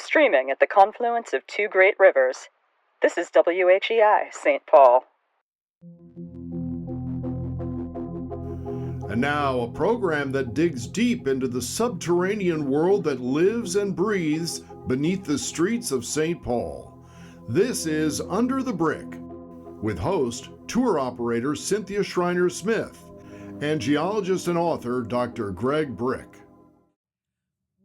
Streaming at the confluence of two great rivers, this is WHEI St. Paul. And now, a program that digs deep into the subterranean world that lives and breathes beneath the streets of St. Paul. This is Under the Brick, with host, tour operator Cynthia Schreiner Smith, and geologist and author Dr. Greg Brick.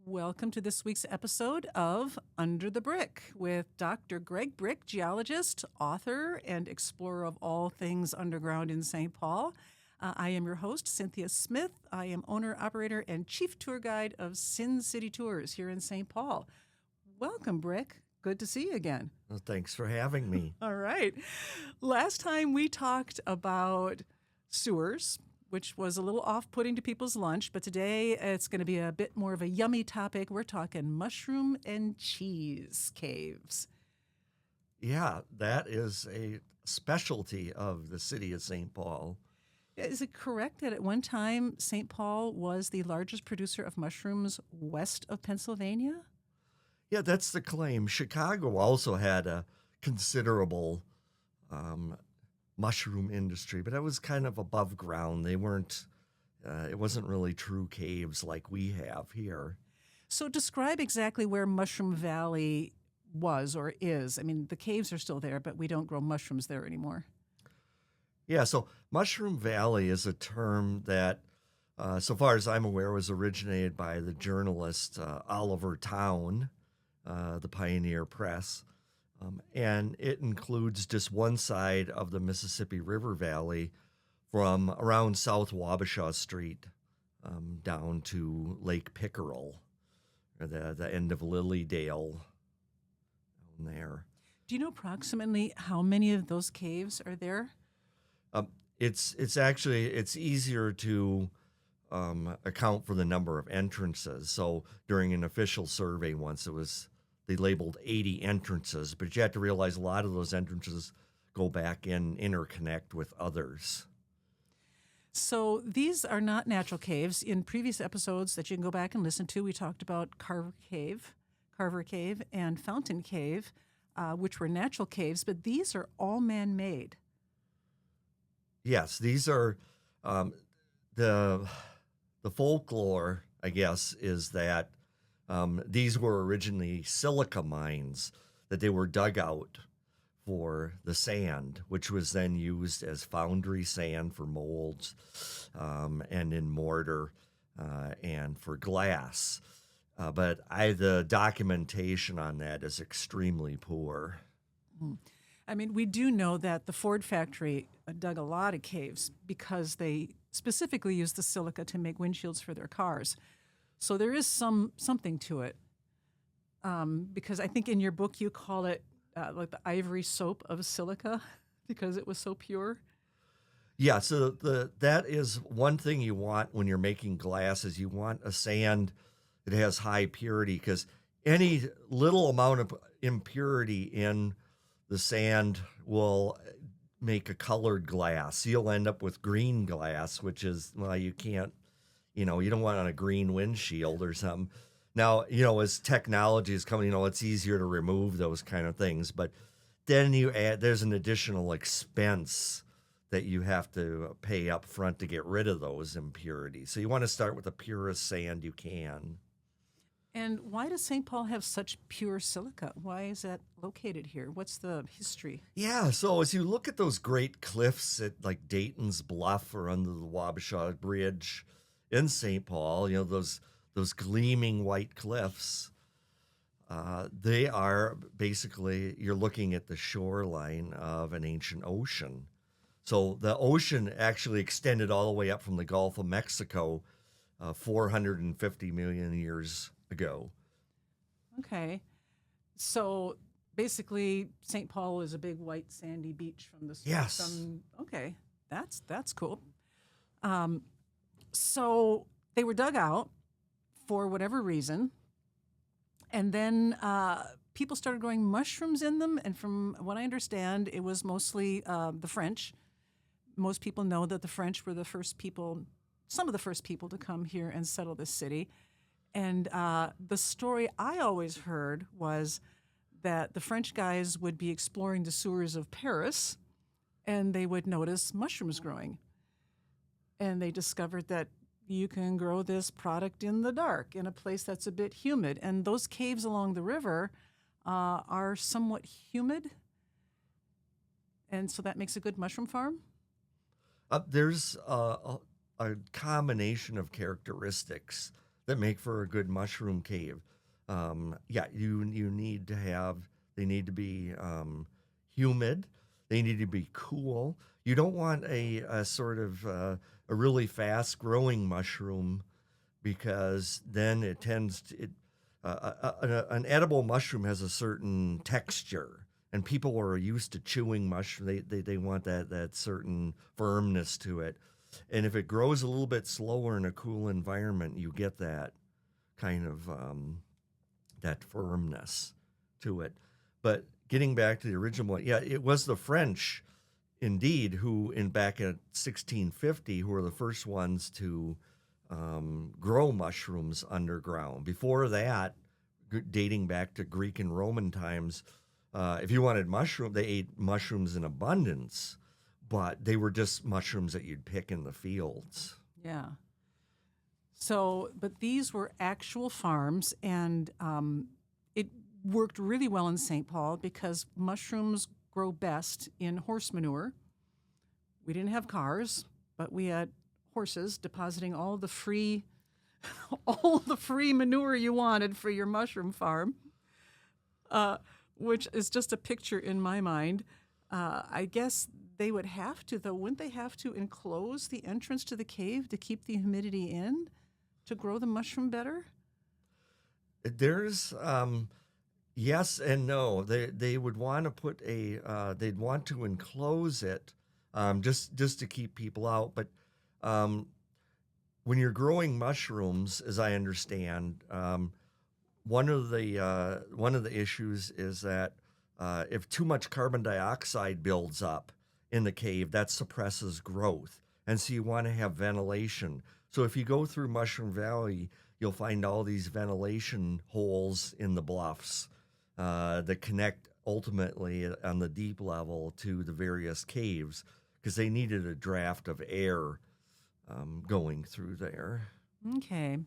Welcome to this week's episode of Under the Brick with Dr. Greg Brick, geologist, author, and explorer of all things underground in St. Paul. I am your host, Cynthia Smith. I am owner, operator, and chief tour guide of Sin City Tours here in St. Paul. Welcome, Brick. Good to see you again. Well, thanks for having me. All right. Last time we talked about sewers, which was a little off-putting to people's lunch, but today it's going to be a bit more of a yummy topic. We're talking mushroom and cheese caves. Yeah, that is a specialty of the city of St. Paul. Is it correct that at one time St. Paul was the largest producer of mushrooms west of Pennsylvania? Yeah, that's the claim. Chicago also had a considerable mushroom industry, but that was kind of above ground. They weren't, it wasn't really true caves like we have here. So describe exactly where Mushroom Valley was or is. I mean, the caves are still there, but we don't grow mushrooms there anymore. Yeah, so Mushroom Valley is a term that, so far as I'm aware, was originated by the journalist Oliver Town, the Pioneer Press. And it includes just one side of the Mississippi River Valley from around South Wabasha Street down to Lake Pickerel, or the end of Lilydale down there. Do you know approximately how many of those caves are there? It's actually, it's easier to account for the number of entrances. So during an official survey once, they labeled 80 entrances, but you have to realize a lot of those entrances go back and interconnect with others. So these are not natural caves. In previous episodes that you can go back and listen to, we talked about Carver Cave, and Fountain Cave, which were natural caves, but these are all man-made. Yes, these are the folklore, I guess, is that these were originally silica mines, that they were dug out for the sand, which was then used as foundry sand for molds and in mortar and for glass. But the documentation on that is extremely poor. I mean, we do know that the Ford factory dug a lot of caves because they specifically used the silica to make windshields for their cars. So there is something to it, because I think in your book you call it like the ivory soap of silica because it was so pure. Yeah, so that is one thing you want when you're making glass is you want a sand that has high purity, because any little amount of impurity in the sand will make a colored glass. You'll end up with green glass, which is, well, you can't, you don't want on a green windshield or something. Now, as technology is coming, it's easier to remove those kind of things. But then there's an additional expense that you have to pay up front to get rid of those impurities. So you want to start with the purest sand you can. And why does St. Paul have such pure silica? Why is that located here? What's the history? Yeah, so as you look at those great cliffs at like Dayton's Bluff or under the Wabasha Bridge in St. Paul, those gleaming white cliffs, they are basically, you're looking at the shoreline of an ancient ocean. So the ocean actually extended all the way up from the Gulf of Mexico 450 million years ago. Okay. So basically St. Paul is a big white sandy beach from the Yes. Okay. That's cool. So they were dug out for whatever reason, and then people started growing mushrooms in them, and from what I understand, it was mostly the French. Most people know that the French were some of the first people to come here and settle this city. And the story I always heard was that the French guys would be exploring the sewers of Paris and they would notice mushrooms growing. And they discovered that you can grow this product in the dark in a place that's a bit humid. And those caves along the river are somewhat humid. And so that makes a good mushroom farm? There's a combination of characteristics that make for a good mushroom cave. You need to have, they need to be humid, they need to be cool. You don't want a sort of a really fast growing mushroom, because then it tends to, an edible mushroom has a certain texture, and people are used to chewing mushroom. They want that certain firmness to it. And if it grows a little bit slower in a cool environment, you get that kind of that firmness to it. But getting back to the original one, it was the French, indeed, who back in 1650, who were the first ones to grow mushrooms underground. Before that, dating back to Greek and Roman times, if you wanted mushroom, they ate mushrooms in abundance, but they were just mushrooms that you'd pick in the fields. Yeah. So, but these were actual farms, and it worked really well in St. Paul because mushrooms grow best in horse manure. We didn't have cars, but we had horses depositing all the free manure you wanted for your mushroom farm, which is just a picture in my mind. I guess they would have to, though, wouldn't they have to enclose the entrance to the cave to keep the humidity in to grow the mushroom better? There's yes and no. They would want to put they'd want to enclose it just to keep people out. But when you're growing mushrooms, as I understand, one of the issues is that if too much carbon dioxide builds up in the cave, that suppresses growth. And so you want to have ventilation. So if you go through Mushroom Valley, you'll find all these ventilation holes in the bluffs that connect ultimately on the deep level to the various caves, because they needed a draft of air going through there. Okay.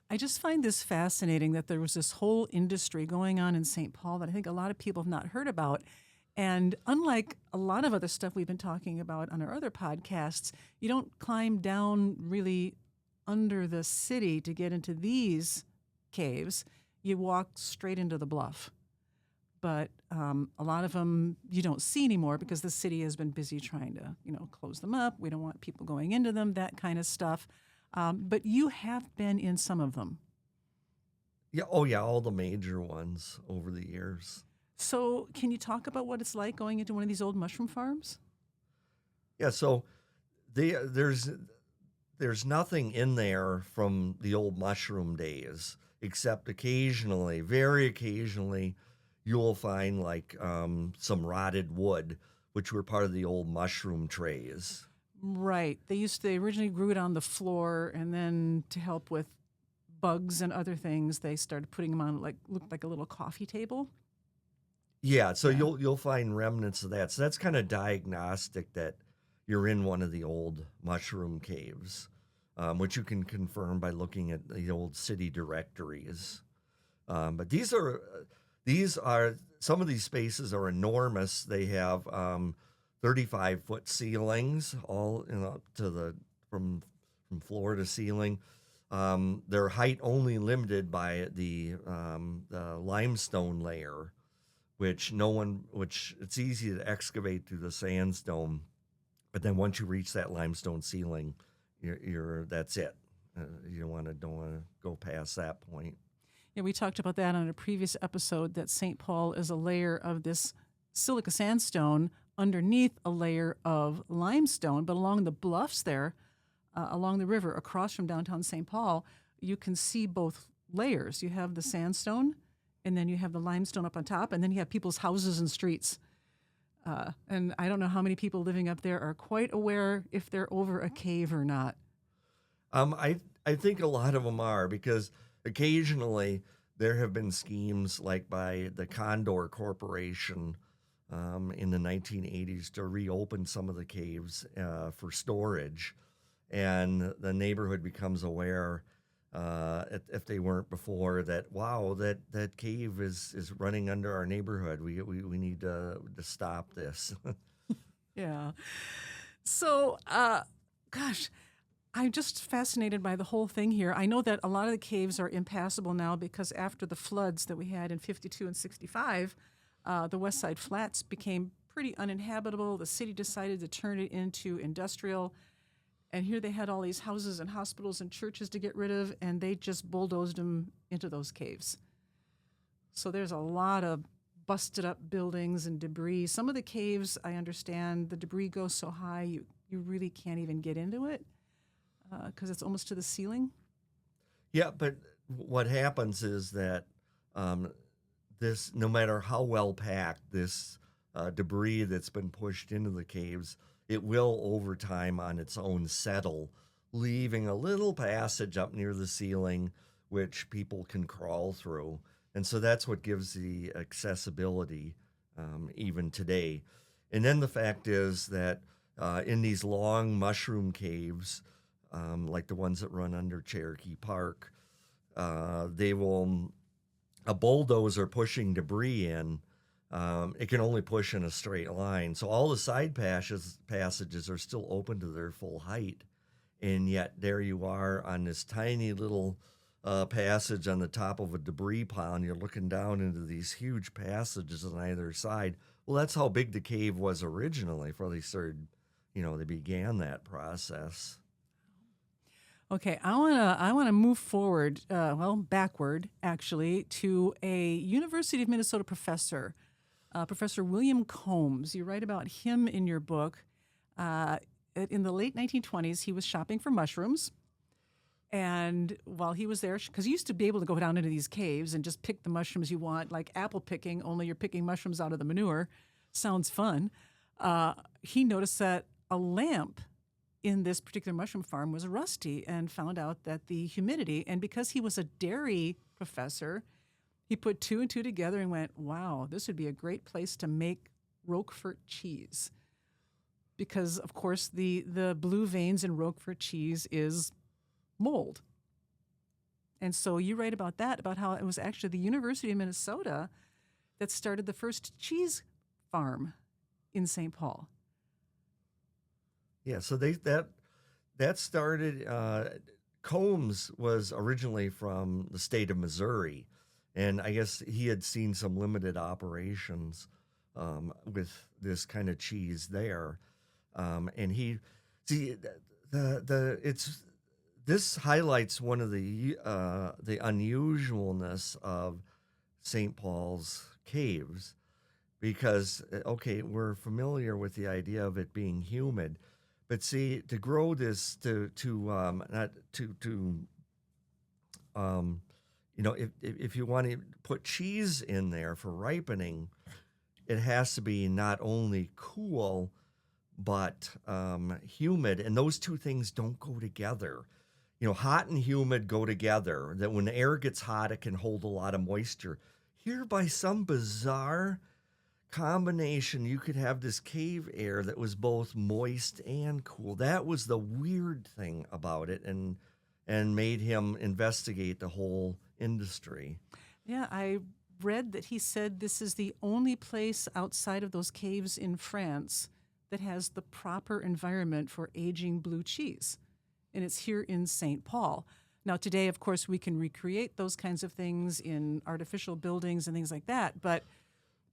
I just find this fascinating that there was this whole industry going on in St. Paul that I think a lot of people have not heard about. And unlike a lot of other stuff we've been talking about on our other podcasts, you don't climb down really under the city to get into these caves. You walk straight into the bluff. But a lot of them you don't see anymore because the city has been busy trying to, close them up. We don't want people going into them, that kind of stuff. But you have been in some of them. Yeah. Oh, yeah. All the major ones over the years. So can you talk about what it's like going into one of these old mushroom farms? Yeah. So there's nothing in there from the old mushroom days, except occasionally, very occasionally, you'll find like some rotted wood, which were part of the old mushroom trays. Right. They originally grew it on the floor, and then to help with bugs and other things, they started putting them on looked like a little coffee table. Yeah, so you'll find remnants of that. So that's kind of diagnostic that you're in one of the old mushroom caves, which you can confirm by looking at the old city directories. But these are some of these spaces are enormous. They have 35-foot ceilings, all from floor to ceiling. Their height only limited by the limestone layer, which it's easy to excavate through the sandstone, but then once you reach that limestone ceiling, that's it. You don't want to go past that point. Yeah, we talked about that on a previous episode, that St. Paul is a layer of this silica sandstone underneath a layer of limestone, but along the bluffs there, along the river across from downtown St. Paul, you can see both layers. You have the sandstone, and then you have the limestone up on top, and then you have people's houses and streets. And I don't know how many people living up there are quite aware if they're over a cave or not. I think a lot of them are, because occasionally there have been schemes like by the Condor Corporation in the 1980s to reopen some of the caves for storage. And the neighborhood becomes aware, if they weren't before, that, wow, that cave is running under our neighborhood. We need to stop this. Yeah. So, gosh, I'm just fascinated by the whole thing here. I know that a lot of the caves are impassable now because after the floods that we had in 52 and 65, the West Side Flats became pretty uninhabitable. The city decided to turn it into industrial. And here they had all these houses and hospitals and churches to get rid of, and they just bulldozed them into those caves. So there's a lot of busted up buildings and debris. Some of the caves, I understand, the debris goes so high you really can't even get into it because it's almost to the ceiling. Yeah, but what happens is that this, no matter how well packed this debris that's been pushed into the caves, it will over time on its own settle, leaving a little passage up near the ceiling which people can crawl through. And so that's what gives the accessibility even today. And then the fact is that in these long mushroom caves, like the ones that run under Cherokee Park, they will, a bulldozer pushing debris in, it can only push in a straight line. So all the side passages are still open to their full height. And yet there you are on this tiny little passage on the top of a debris pile, and you're looking down into these huge passages on either side. Well, that's how big the cave was originally before they started, they began that process. Okay, I wanna move forward, backward actually, to a University of Minnesota professor, Professor William Combs. You write about him in your book. In the late 1920s, he was shopping for mushrooms. And while he was there, because you used to be able to go down into these caves and just pick the mushrooms you want, like apple picking, only you're picking mushrooms out of the manure. Sounds fun. He noticed that a lamp in this particular mushroom farm was rusty and found out that the humidity, and because he was a dairy professor, he put two and two together and went, wow, this would be a great place to make Roquefort cheese. Because, of course, the blue veins in Roquefort cheese is mold. And so you write about that, about how it was actually the University of Minnesota that started the first cheese farm in St. Paul. Yeah, so that started, Combs was originally from the state of Missouri, and I guess he had seen some limited operations with this kind of cheese there. And this highlights one of the unusualness of St. Paul's caves, because we're familiar with the idea of it being humid, but see, to grow this if you want to put cheese in there for ripening, it has to be not only cool but humid, and those two things don't go together. Hot and humid go together. That when the air gets hot, it can hold a lot of moisture. Here, by some bizarre combination, you could have this cave air that was both moist and cool. That was the weird thing about it, and made him investigate the whole industry. Yeah, I read that he said this is the only place outside of those caves in France that has the proper environment for aging blue cheese. And it's here in St. Paul. Now, today, of course, we can recreate those kinds of things in artificial buildings and things like that. But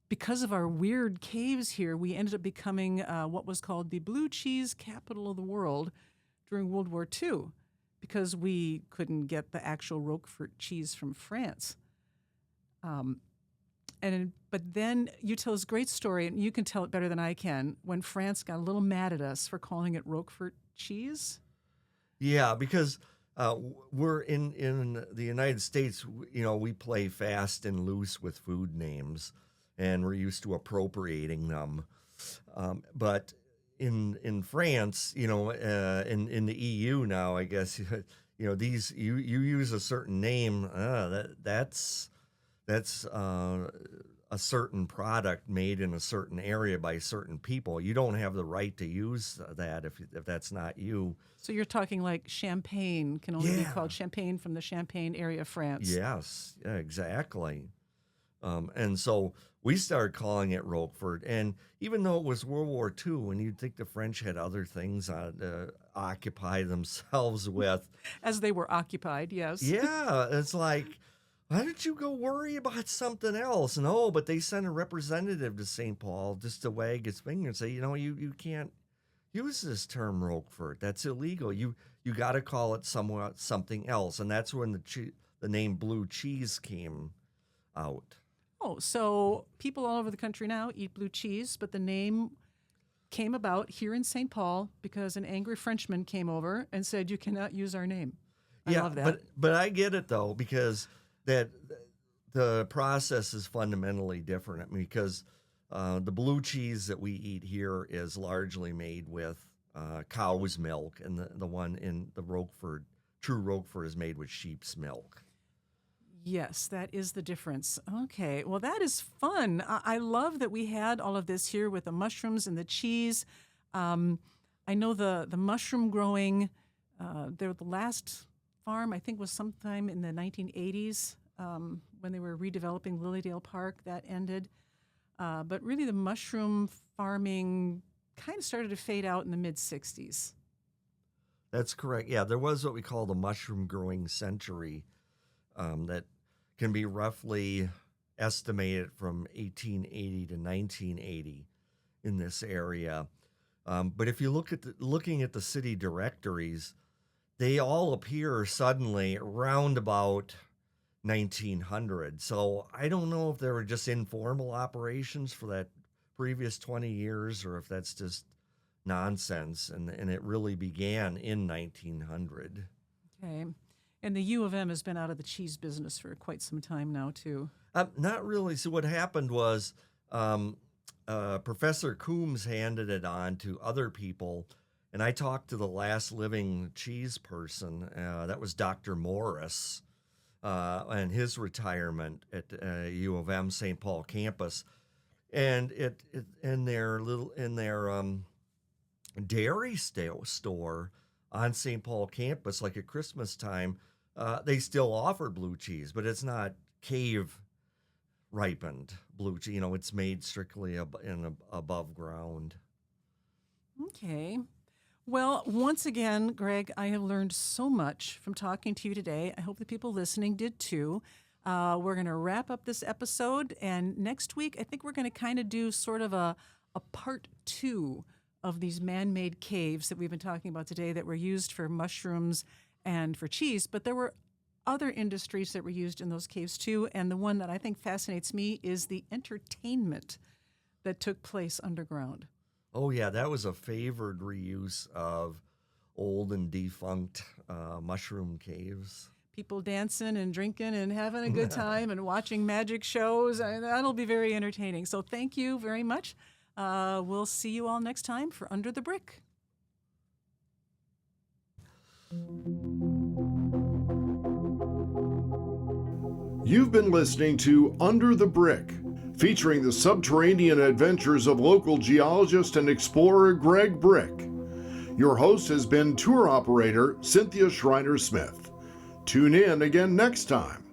because of our weird caves here, we ended up becoming what was called the blue cheese capital of the world during World War II, because we couldn't get the actual Roquefort cheese from France. But then you tell this great story, and you can tell it better than I can, when France got a little mad at us for calling it Roquefort cheese. Yeah, because we're in the United States, we play fast and loose with food names, and we're used to appropriating them. But in France, in the EU now, I guess these you use a certain name, that's a certain product made in a certain area by certain people. You don't have the right to use that if that's not you. So you're talking like champagne can only be Yeah. called champagne from the Champagne area of France. Yes, yeah, exactly. And so we started calling it Roquefort. And even though it was World War II, and you'd think the French had other things to occupy themselves with, As they were occupied, yes. yeah, it's like, why don't you go worry about something else? No, but they sent a representative to St. Paul just to wag his finger and say, you can't use this term Roquefort. That's illegal. You got to call it something else. And that's when the name blue cheese came out. Oh, so people all over the country now eat blue cheese, but the name came about here in St. Paul because an angry Frenchman came over and said, you cannot use our name. I love that. But I get it, though, because that the process is fundamentally different. I mean, because the blue cheese that we eat here is largely made with cow's milk, and the one in the Roquefort, true Roquefort, is made with sheep's milk. Yes, that is the difference. Okay, well, that is fun. I love that we had all of this here with the mushrooms and the cheese. I know the mushroom growing, the last farm, I think, was sometime in the 1980s when they were redeveloping Lilydale Park. That ended. But really the mushroom farming kind of started to fade out in the mid-'60s. That's correct. Yeah, there was what we call the mushroom growing century that can be roughly estimated from 1880 to 1980 in this area. But if you looking at the city directories, they all appear suddenly around about 1900. So I don't know if they were just informal operations for that previous 20 years or if that's just nonsense. And it really began in 1900. Okay. And the U of M has been out of the cheese business for quite some time now, too. Not really. So what happened was Professor Coombs handed it on to other people, and I talked to the last living cheese person. That was Dr. Morris, and his retirement at U of M St. Paul campus, and it in their dairy store on St. Paul campus, like at Christmas time. They still offer blue cheese, but it's not cave ripened blue cheese. It's made strictly above ground. Okay. Well, once again, Greg, I have learned so much from talking to you today. I hope the people listening did too. We're going to wrap up this episode, and next week I think we're going to kind of do sort of a part 2 of these man-made caves that we've been talking about today that were used for mushrooms and for cheese, but there were other industries that were used in those caves too, and the one that I think fascinates me is the entertainment that took place underground. Oh yeah, that was a favored reuse of old and defunct mushroom caves. People dancing and drinking and having a good time and watching magic shows. That'll be very entertaining. So thank you very much. We'll see you all next time for Under the Brick. You've been listening to Under the Brick, featuring the subterranean adventures of local geologist and explorer Greg Brick. Your host has been tour operator Cynthia Schreiner Smith. Tune in again next time